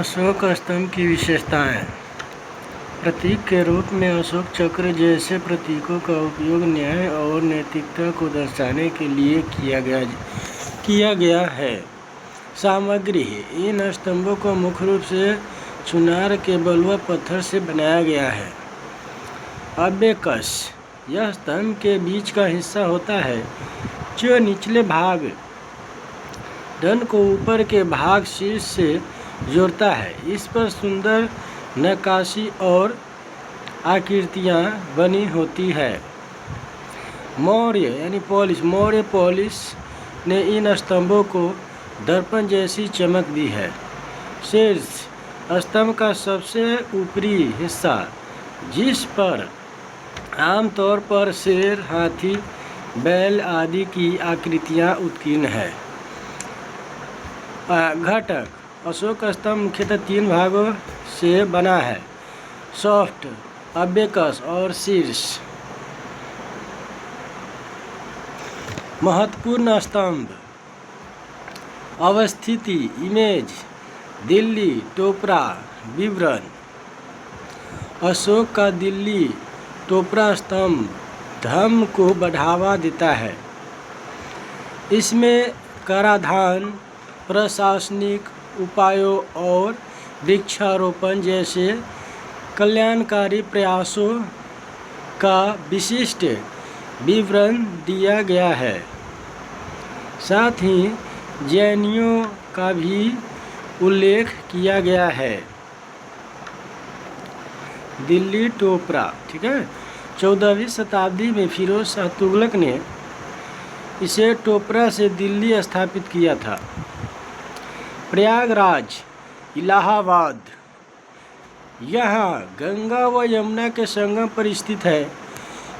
अशोक स्तंभ की विशेषताएं। प्रतीक के रूप में अशोक चक्र जैसे प्रतीकों का उपयोग न्याय और नैतिकता को दर्शाने के लिए किया गया है। सामग्री: इन स्तंभों को मुख्य रूप से चुनार के बलुआ पत्थर से बनाया गया है। अबेकस: यह स्तंभ के बीच का हिस्सा होता है जो निचले भाग धन को ऊपर के भाग शीर्ष से जोड़ता है। इस पर सुंदर नक्काशी और आकृतियाँ बनी होती है। मौर्य पॉलिश ने इन स्तंभों को दर्पण जैसी चमक दी है। शीर्ष: स्तंभ का सबसे ऊपरी हिस्सा जिस पर आमतौर पर शेर, हाथी, बैल आदि की आकृतियाँ उत्कीर्ण है। घटक: अशोक स्तंभ मुख्यतः 3 भागों से बना है: शाफ्ट, अबेकस और शीर्ष। महत्वपूर्ण स्तंभ: अवस्थिति, इमेज, दिल्ली टोपरा, विवरण। अशोक का दिल्ली टोपरा स्तंभ धर्म को बढ़ावा देता है। इसमें कराधान, प्रशासनिक उपायों और वृक्षारोपण जैसे कल्याणकारी प्रयासों का विशिष्ट विवरण दिया गया है। साथ ही जैनियों का भी उल्लेख किया गया है। दिल्ली टोपरा, ठीक है। 14वीं शताब्दी में फिरोज शाह तुगलक ने इसे टोपरा से दिल्ली स्थापित किया था। प्रयागराज, इलाहाबाद, यहाँ गंगा व यमुना के संगम पर स्थित है।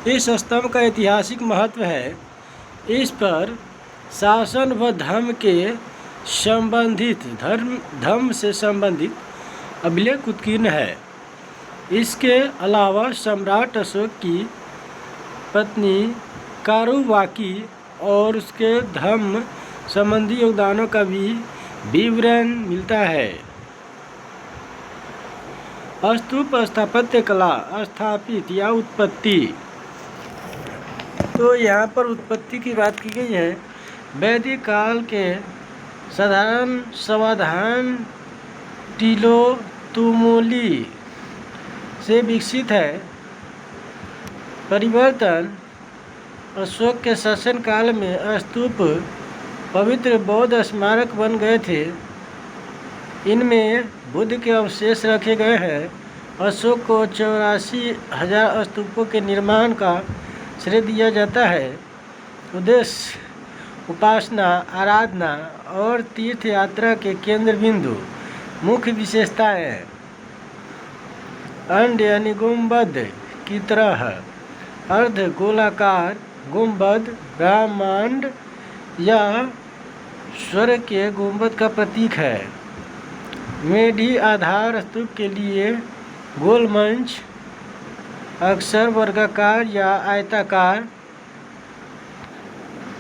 इस स्तंभ का ऐतिहासिक महत्व है। इस पर शासन व धर्म से संबंधित अभिलेख उत्कीर्ण है। इसके अलावा सम्राट अशोक की पत्नी कारुबाकी और उसके धर्म संबंधी योगदानों का भी विवरण मिलता है। स्तूप स्थापत्य कला: स्थापित या उत्पत्ति। तो यहाँ पर उत्पत्ति की बात की गई है। वैदिक काल के साधारण समाधान टीलो तुमोली से विकसित है। परिवर्तन: अशोक के शासन काल में स्तूप पवित्र बौद्ध स्मारक बन गए थे। इनमें बुद्ध के अवशेष रखे गए हैं। अशोक को 84,000 स्तूपों के निर्माण का श्रेय दिया जाता है। उद्देश्य: उपासना, आराधना और तीर्थ यात्रा के केंद्र बिंदु। मुख्य विशेषताएं: अंड यानी गुंबद की तरह अर्ध गोलाकार गुंबद ब्रह्मांड या स्वर्ग के गुंबद का प्रतीक है। मेढ़ी आधार स्तूप के लिए गोल मंच, अक्सर वर्गाकार या आयताकार।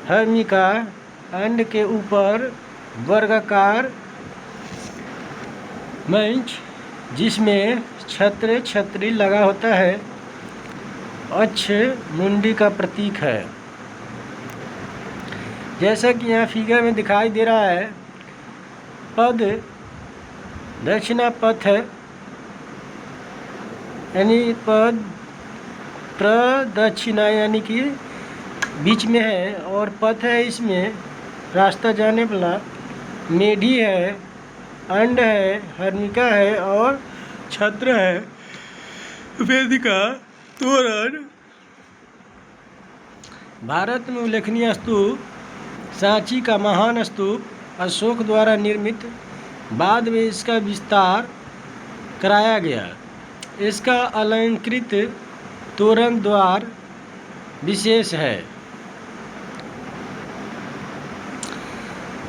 हर्मिका, अंड के ऊपर वर्गाकार मंच जिसमें छतरी लगा होता है। अक्ष मुंडी का प्रतीक है। जैसा कि यहाँ फिगर में दिखाई दे रहा है, पद दक्षिणा पथ है, यानी पद प्रदक्षिणा यानी कि बीच में है, और पथ है इसमें रास्ता जाने वाला। मेढ़ी है, अंड है, हर्मिका है और छत्र है। वेदिका, तोरण। भारत में उल्लेखनीय स्तूप: सांची का महान स्तूप अशोक द्वारा निर्मित, बाद में इसका विस्तार कराया गया। इसका अलंकृत तोरण द्वार विशेष है।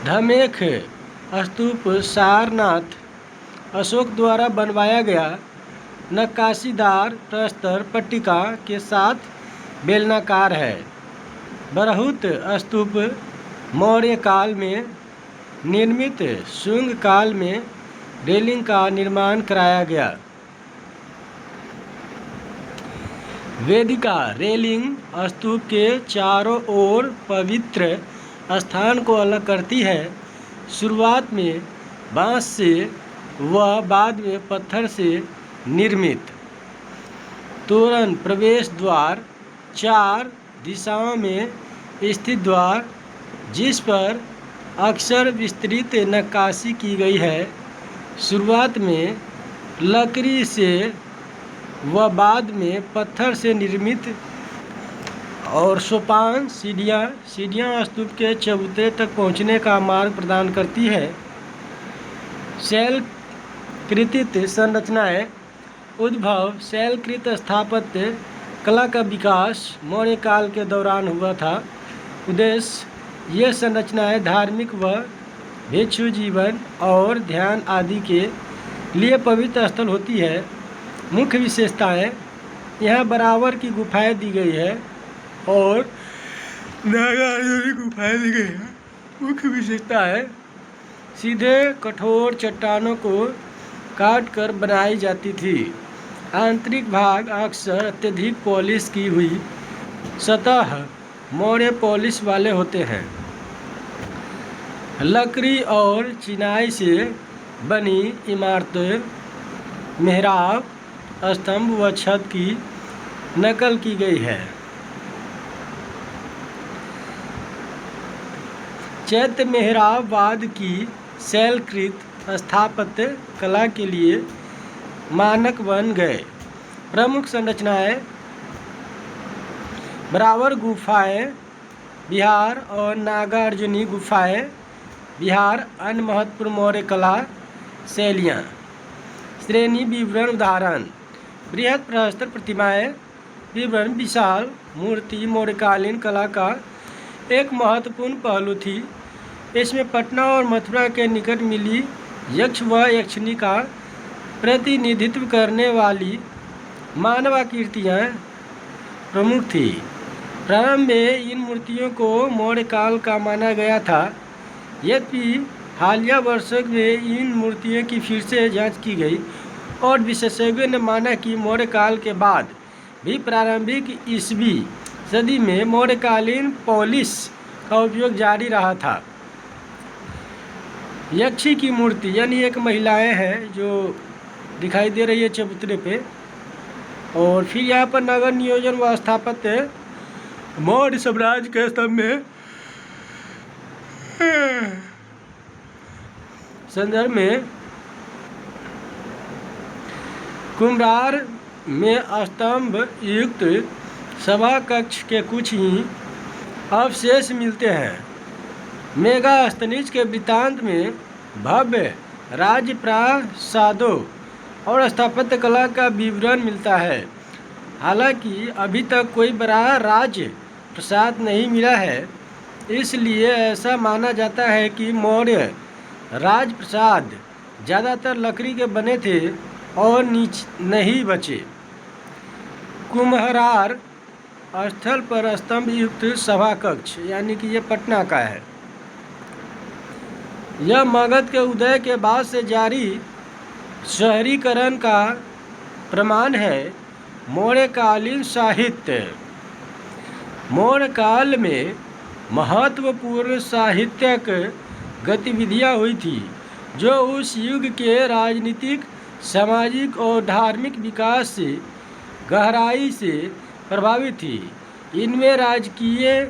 धमेख स्तूप सारनाथ अशोक द्वारा बनवाया गया, नक्काशीदार प्रस्तर पट्टिका के साथ बेलनाकार है। बरहुत स्तूप मौर्य काल में निर्मित, शुंग काल में रेलिंग का निर्माण कराया गया। वेदिका रेलिंग स्तूप के चारों ओर पवित्र स्थान को अलग करती है। शुरुआत में बांस से व बाद में पत्थर से निर्मित तोरण प्रवेश द्वार, 4 दिशाओं में स्थित द्वार जिस पर अक्सर विस्तृत नक्काशी की गई है, शुरुआत में लकड़ी से व बाद में पत्थर से निर्मित, और सोपान सीढ़ियाँ स्तूप के चबूतरे तक पहुँचने का मार्ग प्रदान करती है। शैलकृत संरचनाएं उद्भव शैलकृत स्थापत्य कला का विकास मौर्य काल के दौरान हुआ था। उद्देश्य ये संरचनाएं धार्मिक व भिक्षु जीवन और ध्यान आदि के लिए पवित्र स्थल होती है। मुख्य विशेषताएं, यहाँ बराबर की गुफाएं दी गई है और नागार्जुनी गुफाएं दी गई है। मुख्य विशेषता है सीधे कठोर चट्टानों को काटकर बनाई जाती थी। आंतरिक भाग अक्सर अत्यधिक पॉलिश की हुई सतह मौर्य पॉलिश वाले होते हैं। लकड़ी और चिनाई से बनी इमारतें, मेहराब, स्तंभ व छत की नकल की गई है। चैत्य मेहराबवाद की शैलकृत स्थापत्य कला के लिए मानक बन गए। प्रमुख संरचनाएं बराबर गुफाएं विहार और नागार्जुनी गुफाएं विहार। अन्य महत्वपूर्ण मौर्य कला शैलियाँ। श्रेणी विवरण उदाहरण: बृहद प्रस्तर प्रतिमाएं। विवरण: विशाल मूर्ति मौर्यकालीन कला का एक महत्वपूर्ण पहलू थी। इसमें पटना और मथुरा के निकट मिली यक्ष व यक्षिणी का प्रतिनिधित्व करने वाली मानवाकृतियाँ प्रमुख थी। प्रारंभ में इन मूर्तियों को मौर्य काल का माना गया था, यद्यपि हालिया वर्षों में इन मूर्तियों की फिर से जांच की गई और विशेषज्ञों ने माना कि मौर्य काल के बाद भी प्रारंभिक ईसवी सदी में मौर्यकालीन पॉलिश का उपयोग जारी रहा था। यक्षी की मूर्ति यानी एक महिलाएं हैं जो दिखाई दे रही है चबूतरे पे। और फिर यहाँ पर नगर नियोजन व स्थापत्य मौर्य साम्राज्य के स्तंभ में संदर्भ में कुम्भरार में स्तंभ युक्त सभा कक्ष के कुछ ही अवशेष मिलते हैं। मेगास्थनीज के वृत्तांत में भव्य राज्य प्रासादों और स्थापत्य कला का विवरण मिलता है। हालांकि अभी तक कोई बड़ा राज्य प्रसाद नहीं मिला है, इसलिए ऐसा माना जाता है कि मौर्य राजप्रसाद ज़्यादातर लकड़ी के बने थे और नहीं बचे। कुम्भरार स्थल पर स्तंभ युक्त सभा कक्ष यानी कि ये पटना का है। यह मगध के उदय के बाद से जारी शहरीकरण का प्रमाण है। मौर्यकालीन साहित्य। मौर्य काल में महत्वपूर्ण साहित्यिक गतिविधियां हुई थी जो उस युग के राजनीतिक, सामाजिक और धार्मिक विकास से गहराई से प्रभावित थी। इनमें राजकीय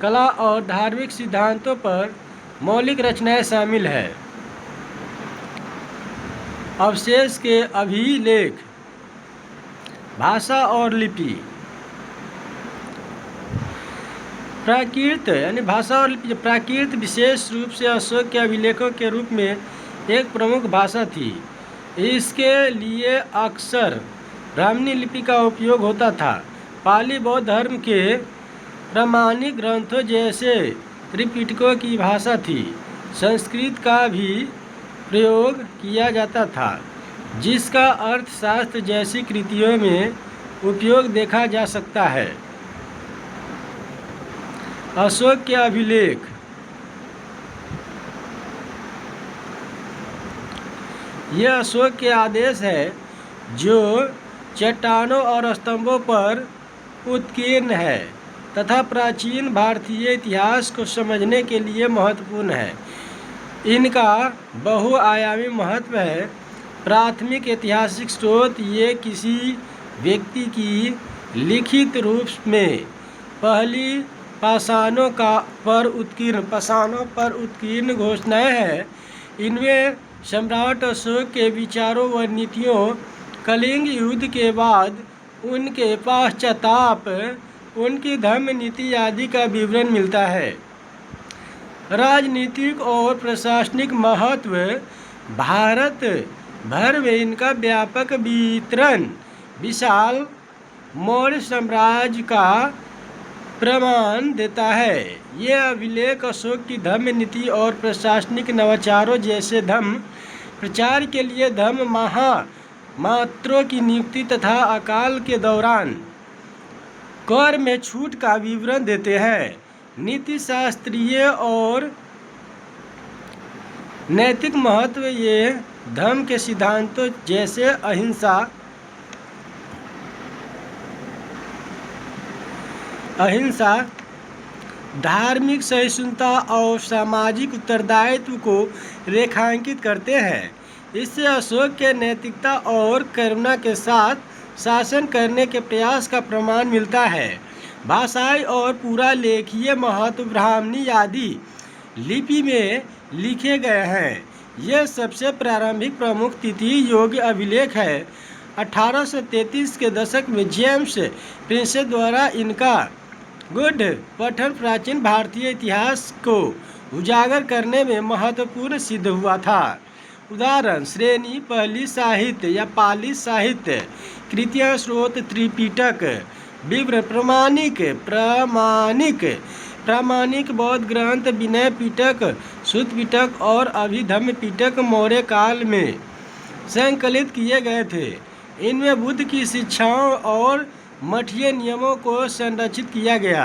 कला और धार्मिक सिद्धांतों पर मौलिक रचनाएं शामिल हैं। अवशेष के अभिलेख। भाषा और लिपि। प्राकृत यानी भाषा और लिपि। प्राकृत विशेष रूप से अशोक के अभिलेखों के रूप में एक प्रमुख भाषा थी। इसके लिए अक्सर ब्राह्मणी लिपि का उपयोग होता था। पाली बौद्ध धर्म के प्रामाणिक ग्रंथों जैसे त्रिपिटकों की भाषा थी। संस्कृत का भी प्रयोग किया जाता था, जिसका अर्थशास्त्र जैसी कृतियों में उपयोग देखा जा सकता है। अशोक के अभिलेख। यह अशोक के आदेश है जो चट्टानों और स्तंभों पर उत्कीर्ण है तथा प्राचीन भारतीय इतिहास को समझने के लिए महत्वपूर्ण है। इनका बहुआयामी महत्व है। प्राथमिक ऐतिहासिक स्रोत ये किसी व्यक्ति की लिखित रूप में पहली पाषाणों पर उत्कीर्ण घोषणाएं हैं। इनमें सम्राट अशोक के विचारों व नीतियों, कलिंग युद्ध के बाद उनके पश्चाताप, उनकी धर्म नीति आदि का विवरण मिलता है। राजनीतिक और प्रशासनिक महत्व, भारत भर में इनका व्यापक वितरण विशाल मौर्य साम्राज्य का प्रमाण देता है। यह अभिलेख अशोक की धर्म नीति और प्रशासनिक नवाचारों जैसे धर्म प्रचार के लिए धर्म महामात्रों की नियुक्ति तथा अकाल के दौरान कर में छूट का विवरण देते हैं। नीति शास्त्रीय और नैतिक महत्व, ये धर्म के सिद्धांतों जैसे अहिंसा, धार्मिक सहिष्णुता और सामाजिक उत्तरदायित्व को रेखांकित करते हैं। इससे अशोक के नैतिकता और करुणा के साथ शासन करने के प्रयास का प्रमाण मिलता है। भाषाई और पूरा लेखीय महत्व ब्राह्मणी आदि लिपि में लिखे गए हैं। यह सबसे प्रारंभिक प्रमुख तिथि योग्य अभिलेख है। 1833 के दशक में जेम्स प्रिंसेप द्वारा इनका गुढ़ पठन प्राचीन भारतीय इतिहास को उजागर करने में महत्वपूर्ण सिद्ध हुआ था। उदाहरण श्रेणी पहली साहित्य या पाली साहित्य कृतियाँ, स्रोत त्रिपिटक, विवरण प्रामाणिक बौद्ध ग्रंथ विनय पिटक, सुत्त पिटक और अभिधम्म पिटक मौर्य काल में संकलित किए गए थे। इनमें बुद्ध की शिक्षाओं और मठीय नियमों को संरक्षित किया गया।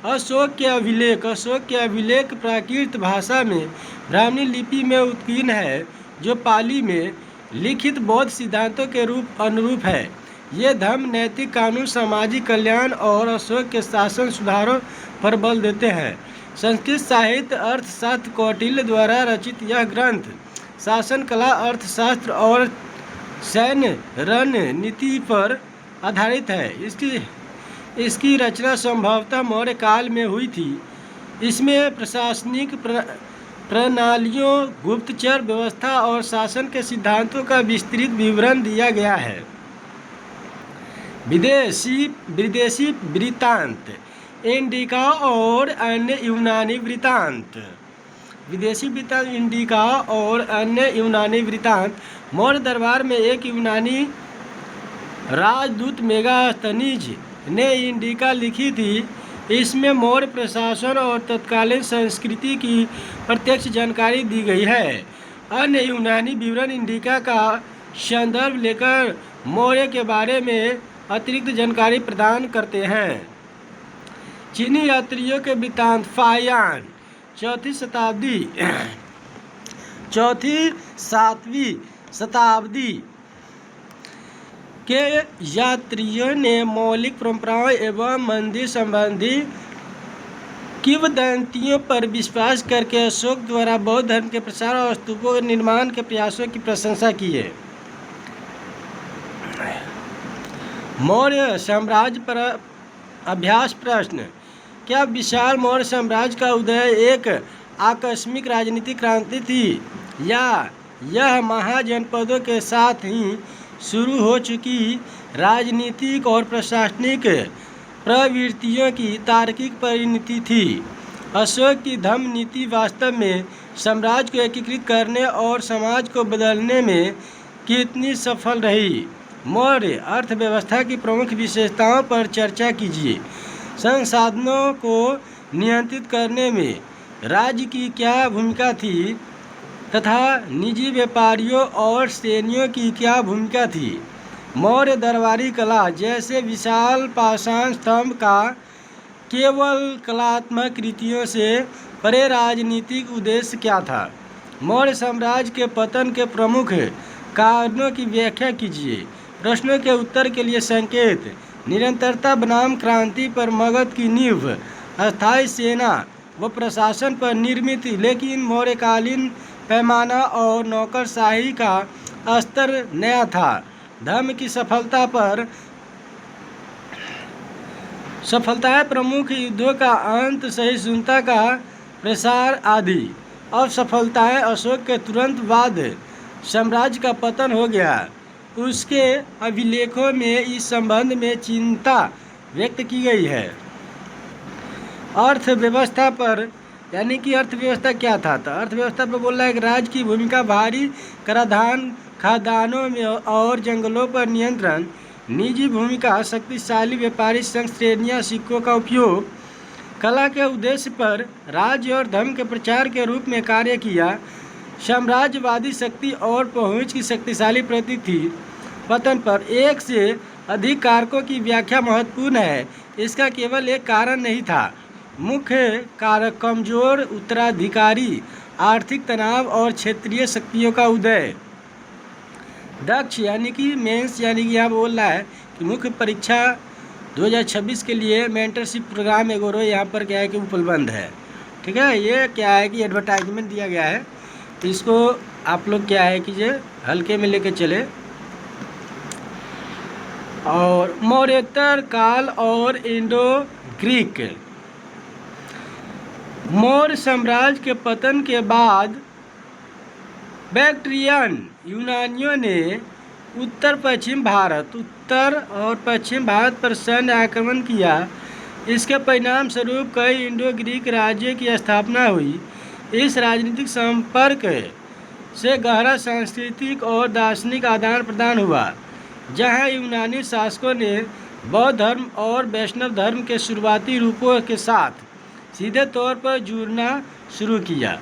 अशोक के अभिलेख प्राकृत भाषा में ब्राह्मणी लिपि में उत्कीर्ण है, जो पाली में लिखित बौद्ध सिद्धांतों के अनुरूप है। ये धर्म, नैतिक कानून, सामाजिक कल्याण और अशोक के शासन सुधारों पर बल देते हैं। संस्कृत साहित्य अर्थशास्त्र कौटिल्य द्वारा रचित यह ग्रंथ शासन कला, अर्थशास्त्र और सैन्य रणनीति पर आधारित है। इसकी रचना संभवतः मौर्य काल में हुई थी। इसमें प्रशासनिक प्रणालियों, गुप्तचर व्यवस्था और शासन के सिद्धांतों का विस्तृत विवरण दिया गया है। विदेशी वृत्तांत, इंडिका और अन्य यूनानी वृत्तांत। विदेशी वृत्तांत, इंडिका और अन्य यूनानी वृत्तांत। मौर्य दरबार में एक यूनानी राजदूत मेगास्थनीज ने इंडिका लिखी थी। इसमें मौर्य प्रशासन और तत्कालीन संस्कृति की प्रत्यक्ष जानकारी दी गई है। अन्य यूनानी विवरण इंडिका का संदर्भ लेकर मौर्य के बारे में अतिरिक्त जानकारी प्रदान करते हैं। चीनी यात्रियों के वृत्तांत, फाहियान 4वीं-7वीं शताब्दी के यात्रियों ने मौलिक परंपराओं एवं मंदिर संबंधी किंवदंतियों पर विश्वास करके अशोक द्वारा बौद्ध धर्म के प्रसार और स्तूपों के निर्माण के प्रयासों की प्रशंसा की है। मौर्य साम्राज्य पर अभ्यास प्रश्न। क्या विशाल मौर्य साम्राज्य का उदय एक आकस्मिक राजनीतिक क्रांति थी, या यह महाजनपदों के साथ ही शुरू हो चुकी राजनीतिक और प्रशासनिक प्रवृत्तियों की तार्किक परिणति थी? अशोक की धर्म नीति वास्तव में साम्राज्य को एकीकृत करने और समाज को बदलने में कितनी सफल रही? मौर्य अर्थव्यवस्था की प्रमुख विशेषताओं पर चर्चा कीजिए। संसाधनों को नियंत्रित करने में राज्य की क्या भूमिका थी तथा निजी व्यापारियों और सैनिकों की क्या भूमिका थी? मौर्य दरबारी कला, जैसे विशाल पाषाण स्तंभ का केवल कलात्मक कृतियों से परे राजनीतिक उद्देश्य क्या था? मौर्य साम्राज्य के पतन के प्रमुख कारणों की व्याख्या कीजिए। प्रश्नों के उत्तर के लिए संकेत। निरंतरता बनाम क्रांति पर मगध की नींव। अस्थायी सेना व प्रशासन पर निर्मित लेकिन मौर्यकालीन पैमाना और नौकरशाही का स्तर नया था। धर्म की सफलताएं प्रमुख युद्धों का अंत, सहिष्णुता का प्रसार आदि। असफलताएं अशोक के तुरंत बाद साम्राज्य का पतन हो गया। उसके अभिलेखों में इस संबंध में चिंता व्यक्त की गई है। अर्थव्यवस्था पर, यानी कि अर्थव्यवस्था क्या था, तो अर्थव्यवस्था पर बोल रहा है कि राज्य की भूमिका भारी कराधान, खादानों में और जंगलों पर नियंत्रण, निजी भूमिका, शक्तिशाली व्यापारी संघ श्रेणियाँ, सिक्कों का उपयोग, कला के उद्देश्य पर राज्य और धर्म के प्रचार के रूप में कार्य किया, साम्राज्यवादी शक्ति और पहुंच की शक्तिशाली प्रतीक थी। पतन पर एक से अधिक कारकों की व्याख्या महत्वपूर्ण है। इसका केवल एक कारण नहीं था। मुख्य कारक कमजोर उत्तराधिकारी, आर्थिक तनाव और क्षेत्रीय शक्तियों का उदय। दक्ष यानी कि मेंस, यानी कि यहाँ बोल रहा है कि मुख्य परीक्षा 2026 के लिए मेंटरशिप प्रोग्राम एगोरो यहाँ पर क्या है कि उपलब्ध है। ठीक है, ये क्या है कि एडवर्टाइजमेंट दिया गया है, तो इसको आप लोग क्या है कि ये हल्के में लेके चले। और मौर्योत्तर काल और इंडो ग्रीक। मौर्य साम्राज्य के पतन के बाद बैक्ट्रियन यूनानियों ने उत्तर और पश्चिम भारत पर सैन्य आक्रमण किया। इसके परिणाम स्वरूप कई इंडो ग्रीक राज्यों की स्थापना हुई। इस राजनीतिक संपर्क से गहरा सांस्कृतिक और दार्शनिक आदान प्रदान हुआ, जहां यूनानी शासकों ने बौद्ध धर्म और वैष्णव धर्म के शुरुआती रूपों के साथ सीधे तौर पर जुड़ना शुरू किया।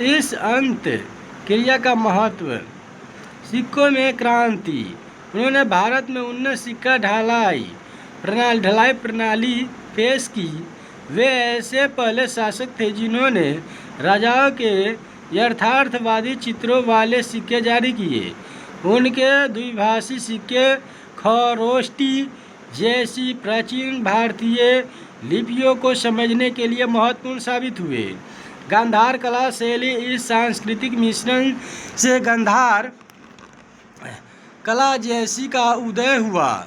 इस अंत क्रिया का महत्व। सिक्कों में क्रांति। उन्होंने भारत में उन्नत सिक्का ढलाई प्रणाली पेश की। वे ऐसे पहले शासक थे जिन्होंने राजाओं के यथार्थवादी चित्रों वाले सिक्के जारी किए। उनके द्विभाषी सिक्के खरोष्टी जैसी प्राचीन भारतीय लिपियों को समझने के लिए महत्वपूर्ण साबित हुए। गांधार कला शैली। इस सांस्कृतिक मिश्रण से गांधार कला जैसी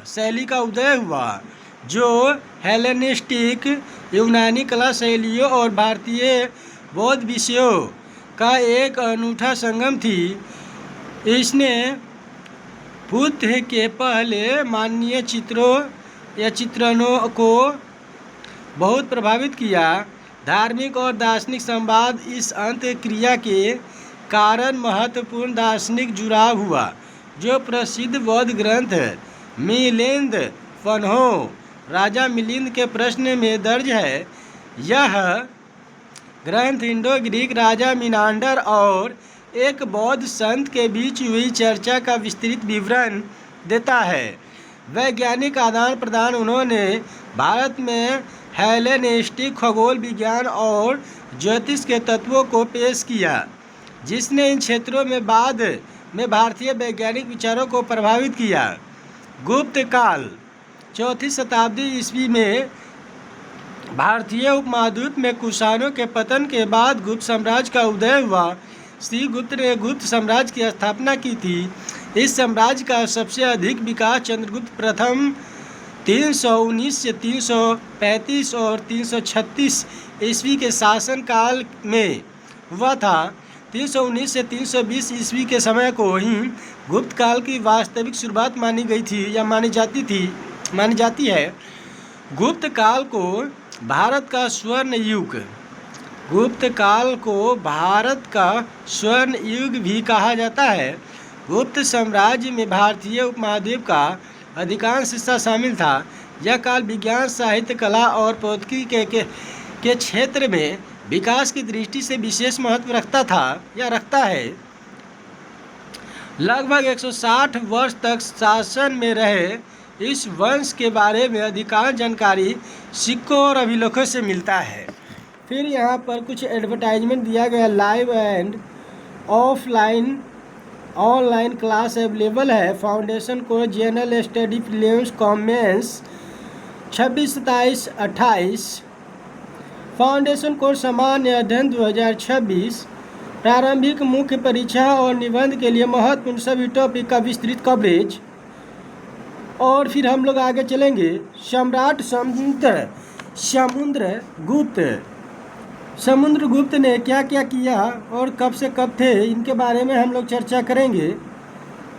शैली का उदय हुआ, जो हेलेनिस्टिक यूनानी कला शैलियों और भारतीय बौद्ध विषयों का एक अनूठा संगम थी। इसने बुद्ध के पहले मानवीय चित्रणों को बहुत प्रभावित किया। धार्मिक और दार्शनिक संवाद। इस अंत क्रिया के कारण महत्वपूर्ण दार्शनिक जुड़ाव हुआ, जो प्रसिद्ध बौद्ध ग्रंथ मिलिंद फन्हो राजा मिलिंद के प्रश्न में दर्ज है। यह ग्रंथ इंडो ग्रीक राजा मिनांडर और एक बौद्ध संत के बीच हुई चर्चा का विस्तृत विवरण देता है। वैज्ञानिक आदान प्रदान। उन्होंने भारत में हेलेनिस्टिक खगोल विज्ञान और ज्योतिष के तत्वों को पेश किया, जिसने इन क्षेत्रों में बाद में भारतीय वैज्ञानिक विचारों को प्रभावित किया। गुप्त काल। 4वीं शताब्दी ईस्वी में भारतीय उपमहाद्वीप में कुषाणों के पतन के बाद गुप्त साम्राज्य का उदय हुआ। श्री गुप्त ने गुप्त साम्राज्य की स्थापना की थी। इस साम्राज्य का सबसे अधिक विकास चंद्रगुप्त प्रथम 319 से 335 और 336 ईस्वी के शासन काल में हुआ था। 319 से 320 ईस्वी के समय को ही गुप्त काल की वास्तविक शुरुआत मानी गई थी या मानी जाती है। गुप्त काल को भारत का स्वर्ण युग भी कहा जाता है। गुप्त साम्राज्य में भारतीय उपमहाद्वीप का अधिकांश हिस्सा शामिल था। यह काल विज्ञान, साहित्य, कला और प्रौद्योगिकी के क्षेत्र में विकास की दृष्टि से विशेष महत्व रखता है। लगभग 160 वर्ष तक शासन में रहे इस वंश के बारे में अधिकांश जानकारी सिक्कों और अभिलेखों से मिलता है। फिर यहाँ पर कुछ एडवर्टाइजमेंट दिया गया live and offline online class available है। Foundation course general study prelims commences 26-27-28। Foundation course सामान्य अध्ययन 2026। प्रारंभिक मुख्य परीक्षा और निबंध के लिए महत्वपूर्ण सभी टॉपिक का विस्तृत कवरेज। और फिर हम लोग आगे चलेंगे। सम्राट समुद्रगुप्त ने क्या क्या किया और कब से कब थे, इनके बारे में हम लोग चर्चा करेंगे।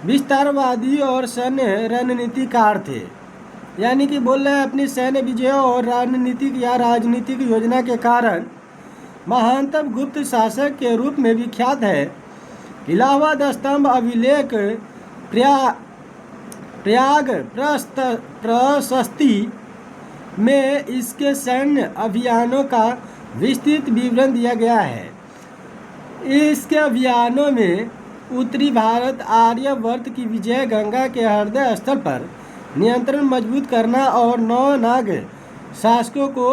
विस्तारवादी और सैन्य रणनीतिकार थे, यानी कि बोल रहे हैं अपनी सैन्य विजयों और रणनीतिक या राजनीतिक योजना के कारण महानतम गुप्त शासक के रूप में विख्यात है। इलाहाबाद स्तंभ अभिलेख प्रयाग प्रशस्ति में इसके सैन्य अभियानों का विस्तृत विवरण दिया गया है। इसके अभियानों में उत्तरी भारत आर्यवर्त की विजय, गंगा के हृदय स्थल पर नियंत्रण मजबूत करना और 9 नाग शासकों को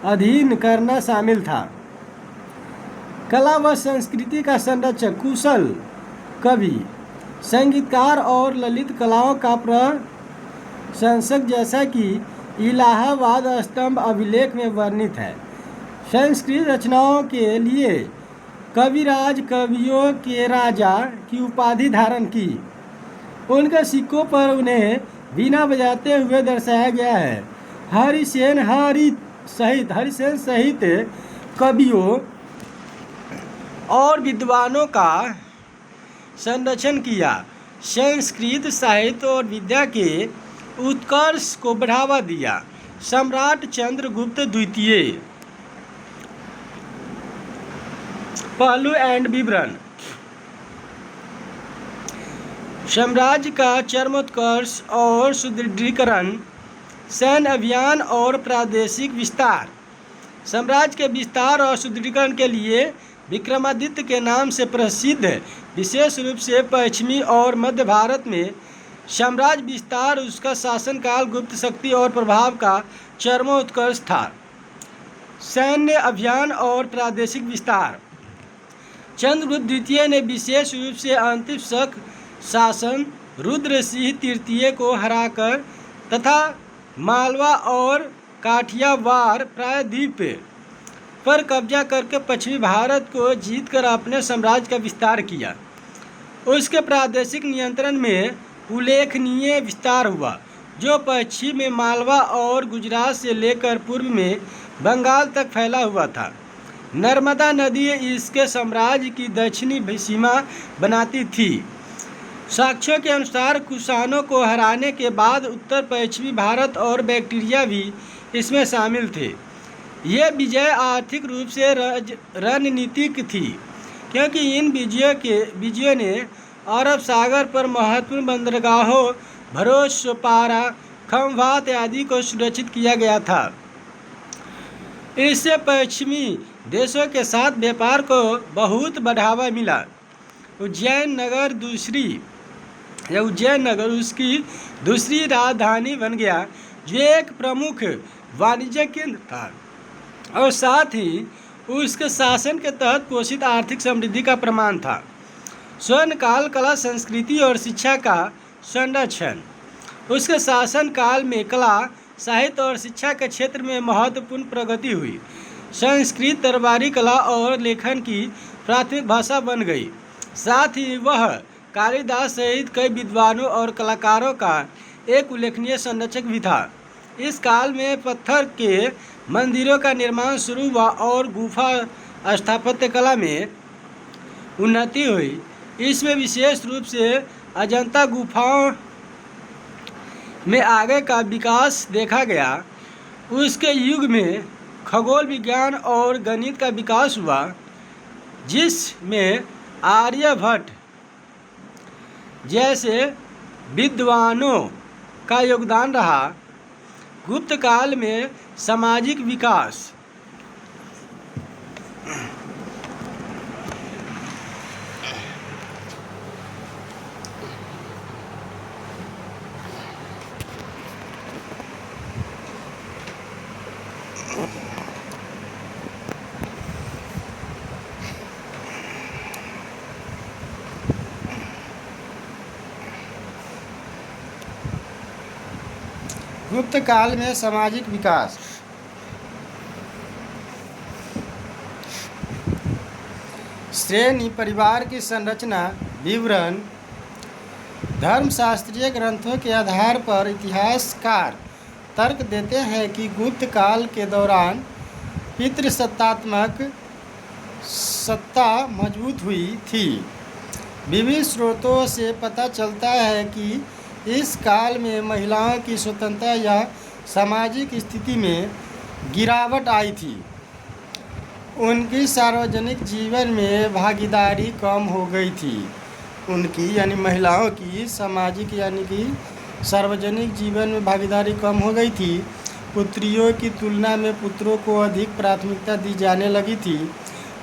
अधीन करना शामिल था। कला व संस्कृति का संरक्षक, कुशल कवि, संगीतकार और ललित कलाओं का प्रशंसक, जैसा कि इलाहाबाद स्तंभ अभिलेख में वर्णित है। संस्कृत रचनाओं के लिए कविराज, कवियों के राजा की उपाधि धारण की। उनके सिक्कों पर उन्हें बीना बजाते हुए दर्शाया गया है। हरिसेन सहित कवियों और विद्वानों का संरक्षण किया। संस्कृत साहित्य और विद्या के उत्कर्ष को बढ़ावा दिया। सम्राट चंद्रगुप्त द्वितीय। पहलू एंड विवरण। साम्राज्य का चरमोत्कर्ष और सुदृढ़ीकरण, सैन्य अभियान और प्रादेशिक विस्तार। साम्राज्य के विस्तार और सुदृढ़ीकरण के लिए विक्रमादित्य के नाम से प्रसिद्ध, विशेष रूप से पश्चिमी और मध्य भारत में साम्राज्य विस्तार, उसका शासनकाल गुप्त शक्ति और प्रभाव का चरमोत्कर्ष था। सैन्य अभियान और प्रादेशिक विस्तार। चंद्रगुप्त द्वितीय ने विशेष रूप से अंतिम शक शासन रुद्र सिंह तृतीय को हराकर तथा मालवा और काठियावाड़ प्रायद्वीप पर कब्जा करके पश्चिमी भारत को जीतकर अपने साम्राज्य का विस्तार किया। उसके प्रादेशिक नियंत्रण में उल्लेखनीय विस्तार हुआ, जो पश्चिम में मालवा और गुजरात से लेकर पूर्व में बंगाल तक फैला हुआ था। नर्मदा नदी इसके साम्राज्य की दक्षिणी सीमा बनाती थी। साक्ष्यों के अनुसार कुषाणों को हराने के बाद उत्तर पश्चिमी भारत और बैक्टीरिया भी इसमें शामिल थे। ये विजय आर्थिक रूप से रणनीतिक थी, क्योंकि इन विजयों ने अरब सागर पर महत्वपूर्ण बंदरगाहों भरोच, सोपारा, खंभात आदि को सुरक्षित किया गया था। इससे पश्चिमी देशों के साथ व्यापार को बहुत बढ़ावा मिला। उज्जैन नगर उसकी दूसरी राजधानी बन गया, जो एक प्रमुख वाणिज्य केंद्र था और साथ ही उसके शासन के तहत पोषित आर्थिक समृद्धि का प्रमाण था। स्वर्ण काल, कला, संस्कृति और शिक्षा का संरक्षण। उसके शासन काल में कला, साहित्य और शिक्षा के क्षेत्र में महत्वपूर्ण प्रगति हुई। संस्कृत दरबारी कला और लेखन की प्राथमिक भाषा बन गई। साथ ही वह कालिदास सहित कई विद्वानों और कलाकारों का एक उल्लेखनीय संरक्षक भी था। इस काल में पत्थर के मंदिरों का निर्माण शुरू हुआ और गुफा स्थापत्य कला में उन्नति हुई। इसमें विशेष रूप से अजंता गुफाओं में आगे का विकास देखा गया। उसके युग में खगोल विज्ञान और गणित का विकास हुआ, जिसमें आर्यभट्ट जैसे विद्वानों का योगदान रहा। गुप्त काल में सामाजिक विकास। गुप्त काल में सामाजिक विकास। श्रेणी, परिवार की संरचना, विवरण। धर्मशास्त्रीय ग्रंथों के आधार पर इतिहासकार तर्क देते हैं कि गुप्त काल के दौरान पितृसत्तात्मक सत्ता मजबूत हुई थी। विभिन्न स्रोतों से पता चलता है कि इस काल में महिलाओं की स्वतंत्रता या सामाजिक स्थिति में गिरावट आई थी। उनकी सार्वजनिक जीवन में भागीदारी कम हो गई थी। उनकी यानी महिलाओं की सामाजिक यानी कि सार्वजनिक जीवन में भागीदारी कम हो गई थी। पुत्रियों की तुलना में पुत्रों को अधिक प्राथमिकता दी जाने लगी थी।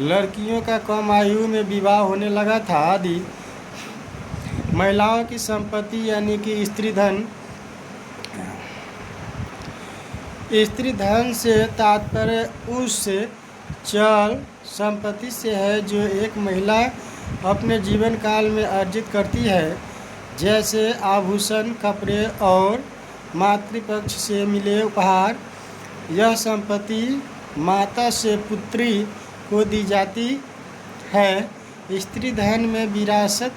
लड़कियों का कम आयु में विवाह होने लगा था आदि। महिलाओं की संपत्ति यानी कि स्त्री धन से तात्पर्य उस चल संपत्ति से है जो एक महिला अपने जीवन काल में अर्जित करती है, जैसे आभूषण, कपड़े और मातृपक्ष से मिले उपहार। यह संपत्ति माता से पुत्री को दी जाती है। स्त्री धन में विरासत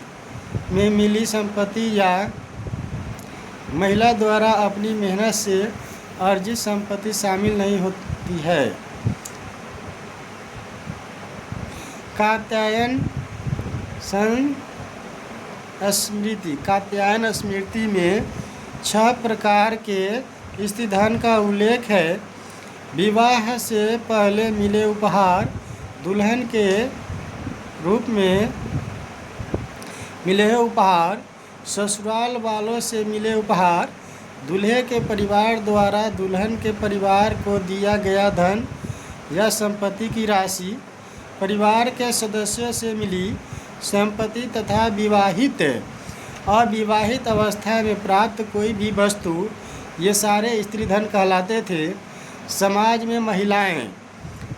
में मिली संपत्ति या महिला द्वारा अपनी मेहनत से अर्जित संपत्ति शामिल नहीं होती है। कात्यायन स्मृति में 6 प्रकार के स्त्री धन का उल्लेख है। विवाह से पहले मिले उपहार, दुल्हन के रूप में मिले उपहार, ससुराल वालों से मिले उपहार, दूल्हे के परिवार द्वारा दुल्हन के परिवार को दिया गया धन या संपत्ति की राशि, परिवार के सदस्यों से मिली संपत्ति तथा अविवाहित अवस्था में प्राप्त कोई भी वस्तु, ये सारे स्त्री धन कहलाते थे। समाज में महिलाएं।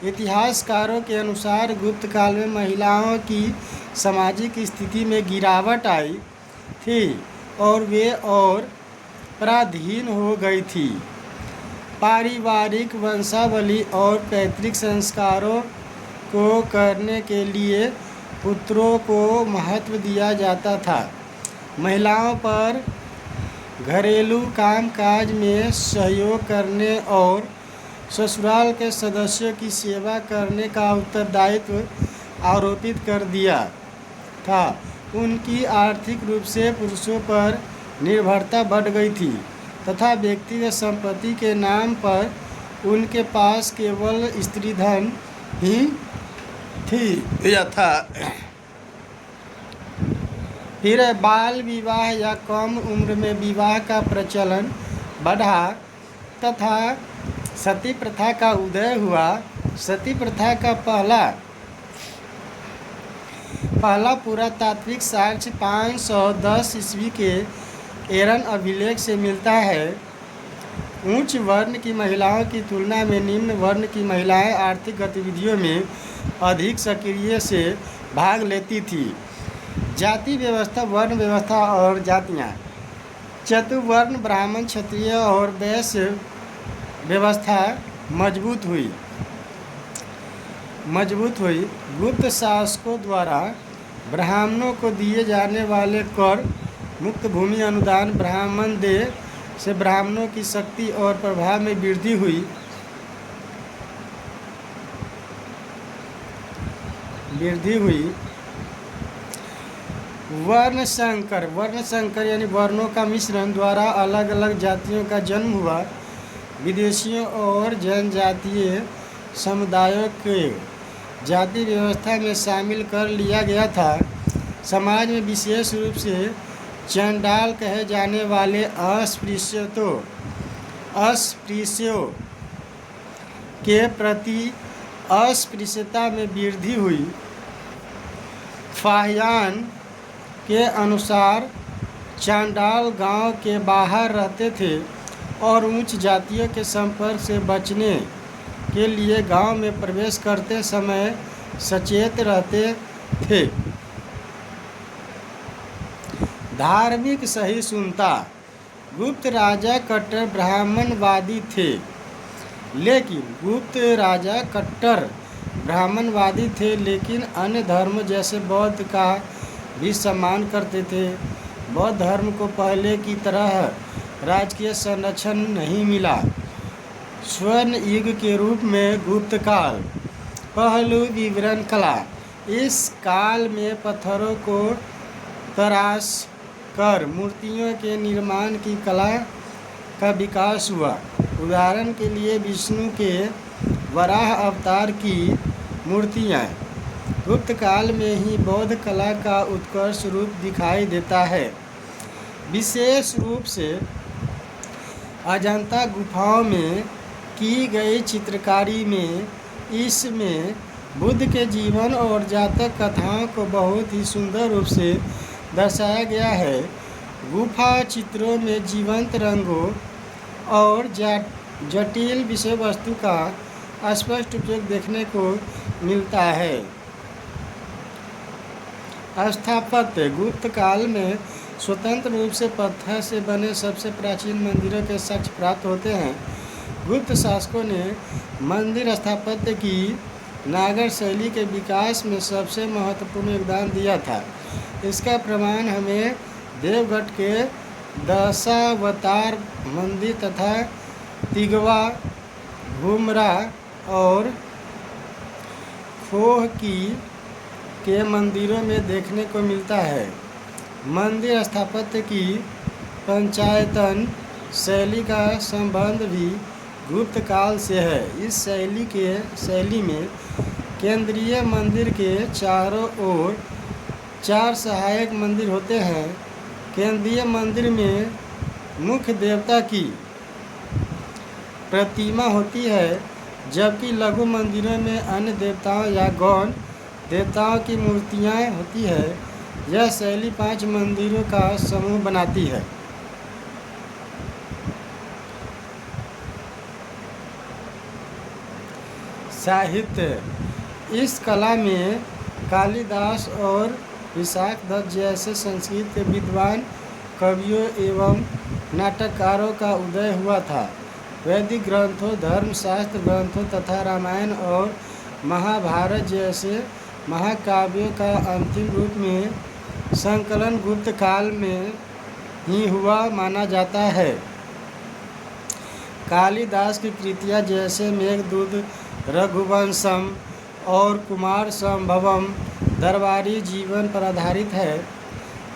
इतिहासकारों के अनुसार गुप्त काल में महिलाओं की सामाजिक स्थिति में गिरावट आई थी और वे और पराधीन हो गई थी। पारिवारिक वंशावली और पैतृक संस्कारों को करने के लिए पुत्रों को महत्व दिया जाता था। महिलाओं पर घरेलू कामकाज में सहयोग करने और ससुराल के सदस्यों की सेवा करने का उत्तरदायित्व आरोपित कर दिया था। उनकी आर्थिक रूप से पुरुषों पर निर्भरता बढ़ गई थी तथा व्यक्तिगत संपत्ति के नाम पर उनके पास केवल स्त्री धन ही थी या था। फिर बाल विवाह या कम उम्र में विवाह का प्रचलन बढ़ा तथा सती प्रथा का उदय हुआ। सती प्रथा का पहला पुरातात्विक साक्ष्य 510 ईस्वी के एरन अभिलेख से मिलता है। उच्च वर्ण की महिलाओं की तुलना में निम्न वर्ण की महिलाएं आर्थिक गतिविधियों में अधिक सक्रिय से भाग लेती थी। जाति व्यवस्था, वर्ण व्यवस्था और जातियां। चतुर्वर्ण ब्राह्मण, क्षत्रिय और वैश्य व्यवस्था मजबूत हुई। गुप्त शासकों द्वारा ब्राह्मणों को दिए जाने वाले कर, मुक्त भूमि अनुदान, ब्राह्मण देय से ब्राह्मणों की शक्ति और प्रभाव में वृद्धि हुई। वर्ण संकर यानी वर्णों का मिश्रण द्वारा अलग अलग जातियों का जन्म हुआ। विदेशियों और जनजातीय समुदायों के जाति व्यवस्था में शामिल कर लिया गया था। समाज में विशेष रूप से चंडाल कहे जाने वाले अस्पृश्यों के प्रति अस्पृश्यता में वृद्धि हुई। फाहियान के अनुसार चांडाल गांव के बाहर रहते थे और उच्च जातियों के संपर्क से बचने के लिए गांव में प्रवेश करते समय सचेत रहते थे। धार्मिक सहिष्णुता। गुप्त राजा कट्टर ब्राह्मणवादी थे, लेकिन अन्य धर्म जैसे बौद्ध का भी सम्मान करते थे। बौद्ध धर्म को पहले की तरह राजकीय संरक्षण नहीं मिला। स्वर्ण युग के रूप में गुप्त काल। पहलू विवरण कला। इस काल में पत्थरों को तराश कर मूर्तियों के निर्माण की कला का विकास हुआ। उदाहरण के लिए विष्णु के वराह अवतार की मूर्तियाँ गुप्त काल में ही बौद्ध कला का उत्कर्ष रूप दिखाई देता है। विशेष रूप से अजंता गुफाओं में की गई चित्रकारी में इसमें बुद्ध के जीवन और जातक कथाओं को बहुत ही सुंदर रूप से दर्शाया गया है। गुफा चित्रों में जीवंत रंगों और जटिल विषय वस्तु का स्पष्ट उपयोग देखने को मिलता है। स्थापत्य। गुप्त काल में स्वतंत्र रूप से पत्थर से बने सबसे प्राचीन मंदिरों के साक्ष्य प्राप्त होते हैं। गुप्त शासकों ने मंदिर स्थापत्य की नागर शैली के विकास में सबसे महत्वपूर्ण योगदान दिया था। इसका प्रमाण हमें देवगढ़ के दशावतार मंदिर तथा तिगवा, घुमरा और खोह के मंदिरों में देखने को मिलता है। मंदिर स्थापत्य की पंचायतन शैली का संबंध भी गुप्त काल से है। इस शैली में केंद्रीय मंदिर के चारों ओर 4 सहायक मंदिर होते हैं। केंद्रीय मंदिर में मुख्य देवता की प्रतिमा होती है, जबकि लघु मंदिरों में अन्य देवताओं या गौण देवताओं की मूर्तियाँ होती है। यह शैली 5 मंदिरों का समूह बनाती है। साहित्य। इस कला में कालिदास और विशाख दत्त जैसे संस्कृत के विद्वान कवियों एवं नाटककारों का उदय हुआ था। वैदिक ग्रंथों, धर्मशास्त्र ग्रंथों तथा रामायण और महाभारत जैसे महाकाव्यों का अंतिम रूप में संकलन गुप्त काल में ही हुआ माना जाता है। कालिदास की कृतियाँ जैसे मेघदूत, रघुवंशम और कुमार संभवम दरबारी जीवन पर आधारित है।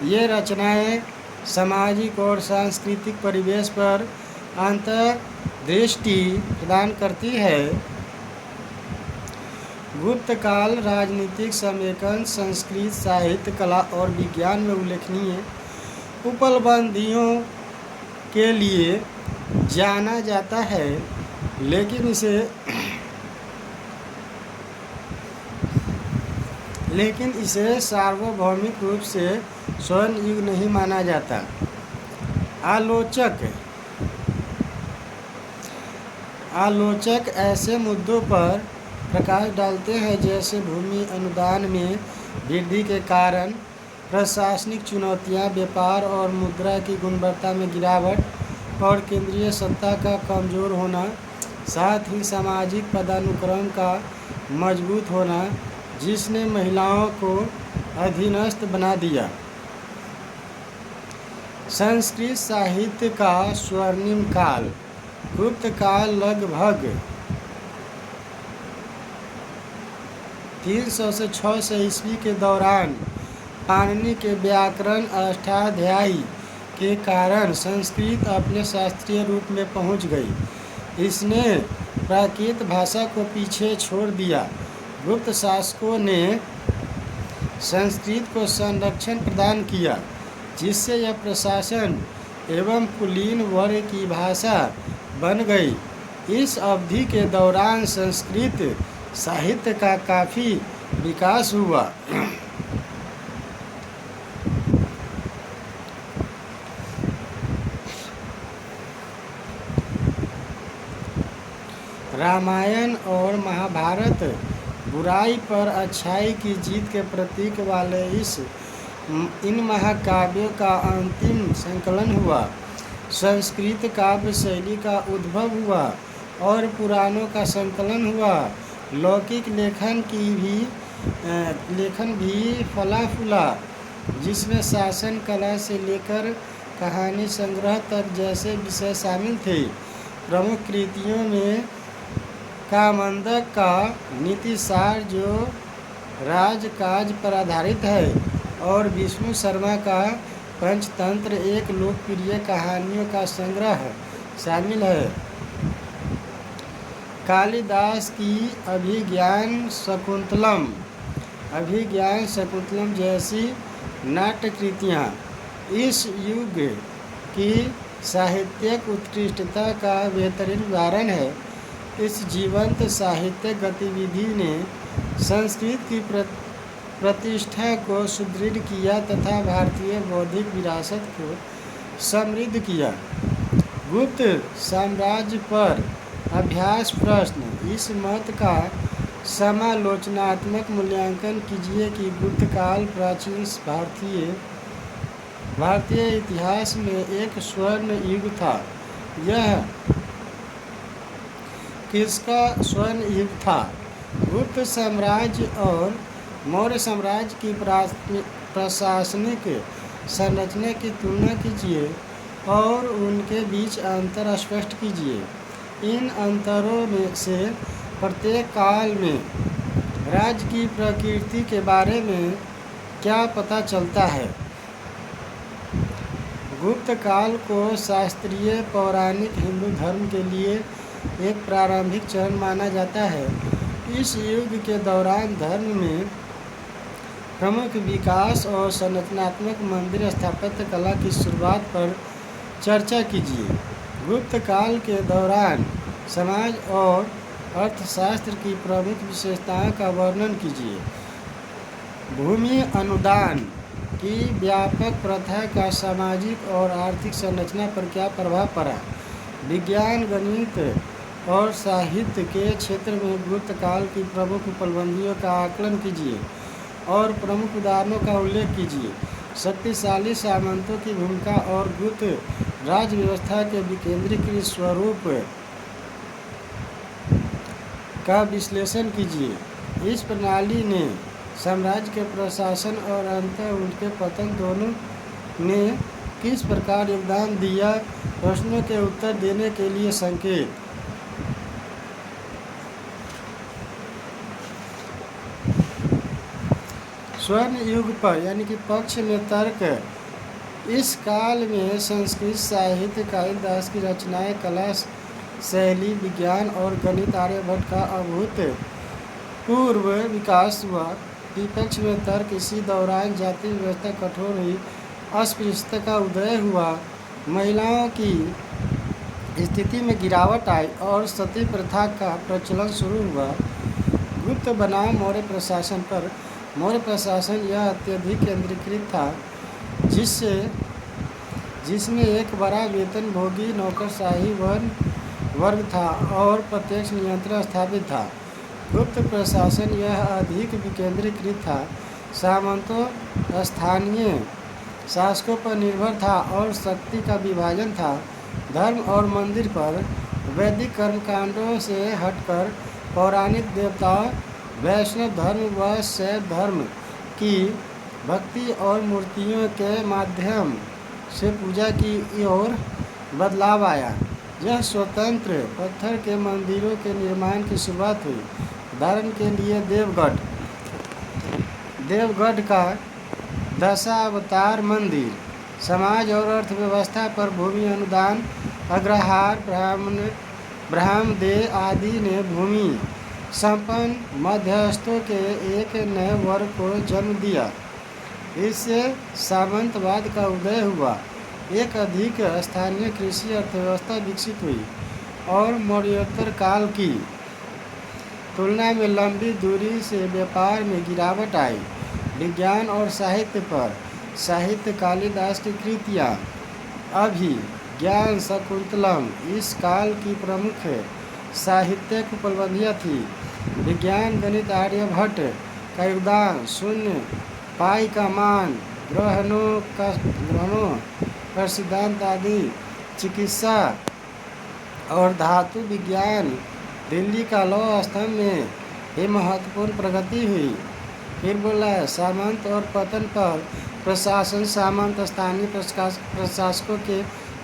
ये रचनाएं सामाजिक और सांस्कृतिक परिवेश पर अंतर्दृष्टि प्रदान करती है। गुप्त काल राजनीतिक समेकन, संस्कृत, साहित्य, कला और विज्ञान में उल्लेखनीय उपलब्धियों के लिए जाना जाता है, लेकिन इसे सार्वभौमिक रूप से स्वर्ण युग नहीं माना जाता। आलोचक ऐसे मुद्दों पर प्रकाश डालते हैं जैसे भूमि अनुदान में वृद्धि के कारण, प्रशासनिक चुनौतियां, व्यापार और मुद्रा की गुणवत्ता में गिरावट और केंद्रीय सत्ता का कमजोर होना, साथ ही सामाजिक पदानुक्रम का मजबूत होना जिसने महिलाओं को अधीनस्थ बना दिया। संस्कृत साहित्य का स्वर्णिम काल। गुप्त काल लगभग 300 से 600 ईस्वी के दौरान पाणिनि के व्याकरण अष्टाध्यायी के कारण संस्कृत अपने शास्त्रीय रूप में पहुंच गई। इसने प्राकृत भाषा को पीछे छोड़ दिया। गुप्त शासकों ने संस्कृत को संरक्षण प्रदान किया, जिससे यह प्रशासन एवं कुलीन वर्ग की भाषा बन गई। इस अवधि के दौरान संस्कृत साहित्य का काफ़ी विकास हुआ। रामायण और महाभारत बुराई पर अच्छाई की जीत के प्रतीक वाले इन महाकाव्यों का अंतिम संकलन हुआ। संस्कृत काव्य शैली का उद्भव हुआ और पुराणों का संकलन हुआ। लौकिक लेखन भी फला फूला, जिसमें शासन कला से लेकर कहानी संग्रह तक जैसे विषय शामिल थे। प्रमुख कृतियों में कामंदक का नीतिसार, जो राजकाज पर आधारित है, और विष्णु शर्मा का पंचतंत्र, एक लोकप्रिय कहानियों का संग्रह शामिल है। कालिदास की अभिज्ञान शकुंतलम जैसी नाट्य कृतियाँ इस युग की साहित्यिक उत्कृष्टता का बेहतरीन उदाहरण है। इस जीवंत साहित्यिक गतिविधि ने संस्कृत की प्रतिष्ठा को सुदृढ़ किया तथा भारतीय बौद्धिक विरासत को समृद्ध किया। गुप्त साम्राज्य पर अभ्यास प्रश्न। इस मत का समालोचनात्मक मूल्यांकन कीजिए कि गुप्त काल प्राचीन भारतीय इतिहास में एक स्वर्ण युग था। यह किसका स्वर्ण युग था? गुप्त साम्राज्य और मौर्य साम्राज्य की प्रशासनिक संरचना की तुलना कीजिए और उनके बीच अंतर स्पष्ट कीजिए। इन अंतरों में से प्रत्येक काल में राज्य की प्रकृति के बारे में क्या पता चलता है? गुप्त काल को शास्त्रीय पौराणिक हिंदू धर्म के लिए एक प्रारंभिक चरण माना जाता है। इस युग के दौरान धर्म में प्रमुख विकास और संरचनात्मक मंदिर स्थापत्य कला की शुरुआत पर चर्चा कीजिए। गुप्त काल के दौरान समाज और अर्थशास्त्र की प्रमुख विशेषताओं का वर्णन कीजिए। भूमि अनुदान की व्यापक प्रथा का सामाजिक और आर्थिक संरचना पर क्या प्रभाव पड़ा? विज्ञान, गणित और साहित्य के क्षेत्र में गुप्त काल की प्रमुख उपलब्धियों का आकलन कीजिए और प्रमुख उदाहरणों का उल्लेख कीजिए। शक्तिशाली सामंतों की भूमिका और गुप्त राज्य व्यवस्था के विकेंद्रीकृत स्वरूप का विश्लेषण कीजिए। इस प्रणाली ने साम्राज्य के प्रशासन और अंततः उनके पतन दोनों ने किस प्रकार योगदान दिया? प्रश्नों के उत्तर देने के लिए संकेत। स्वर्ण युग पर यानी कि पक्ष में तर्क। इस काल में संस्कृत साहित्य, कालिदास की रचनाएं, कला शैली, विज्ञान और गणित आर्यभट्ट का अभूतपूर्व विकास हुआ। विपक्ष में तर्क। इसी दौरान जाति व्यवस्था कठोर हुई, अस्पृश्यता का उदय हुआ, महिलाओं की स्थिति में गिरावट आई और सती प्रथा का प्रचलन शुरू हुआ। गुप्त बनाम मौर्य प्रशासन पर। मौर्य प्रशासन यह अत्यधिक केंद्रीकृत था, जिसमें एक बड़ा वेतनभोगी नौकरशाही वर्ग था और प्रत्यक्ष नियंत्रण स्थापित था। गुप्त प्रशासन यह अधिक विकेंद्रीकृत था, सामंतों स्थानीय शासकों पर निर्भर था और शक्ति का विभाजन था। धर्म और मंदिर पर। वैदिक कर्मकांडों से हटकर पौराणिक देवताओं, वैष्णव धर्म व शैव धर्म की भक्ति और मूर्तियों के माध्यम से पूजा की ओर बदलाव आया। यह स्वतंत्र पत्थर के मंदिरों के निर्माण की शुरुआत हुई। उदाहरण के लिए देवगढ़ का दशावतार मंदिर। समाज और अर्थव्यवस्था पर भूमि अनुदान। अग्रहार, ब्राह्मणदेव आदि ने भूमि संपन्न मध्यस्थों के एक नए वर्ग को जन्म दिया। इससे सामंतवाद का उदय हुआ। एक अधिक स्थानीय कृषि अर्थव्यवस्था विकसित हुई और मौर्योत्तर काल की तुलना में लंबी दूरी से व्यापार में गिरावट आई। विज्ञान और साहित्य पर। साहित्य, कालिदास की कृतियाँ, अभिज्ञान, शकुंतलम इस काल की प्रमुख साहित्यिक उपलब्धियाँ थी। विज्ञान, गणित, आर्यभट्ट का योगदान, शून्य पाई का मान, ग्रहणों का सिद्धांत आदि चिकित्सा और धातु विज्ञान, दिल्ली का लौह स्तंभ में भी महत्वपूर्ण प्रगति हुई। फिर बोला है सामंत और पतन पर प्रशासन। सामंत स्थानीय प्रशासकों के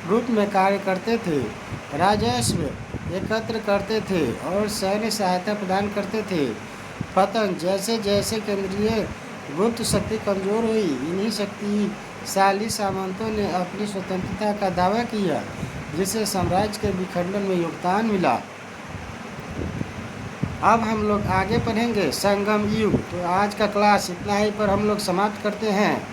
रूप में कार्य करते थे, राजस्व एकत्र करते थे और सैन्य सहायता प्रदान करते थे। पतन, जैसे जैसे केंद्रीय गुप्त शक्ति कमजोर हुई, इन्हीं शक्तिशाली सामंतों ने अपनी स्वतंत्रता का दावा किया, जिससे साम्राज्य के विखंडन में योगदान मिला। अब हम लोग आगे पढ़ेंगे संगम युग। तो आज का क्लास इतना ही पर हम लोग समाप्त करते हैं।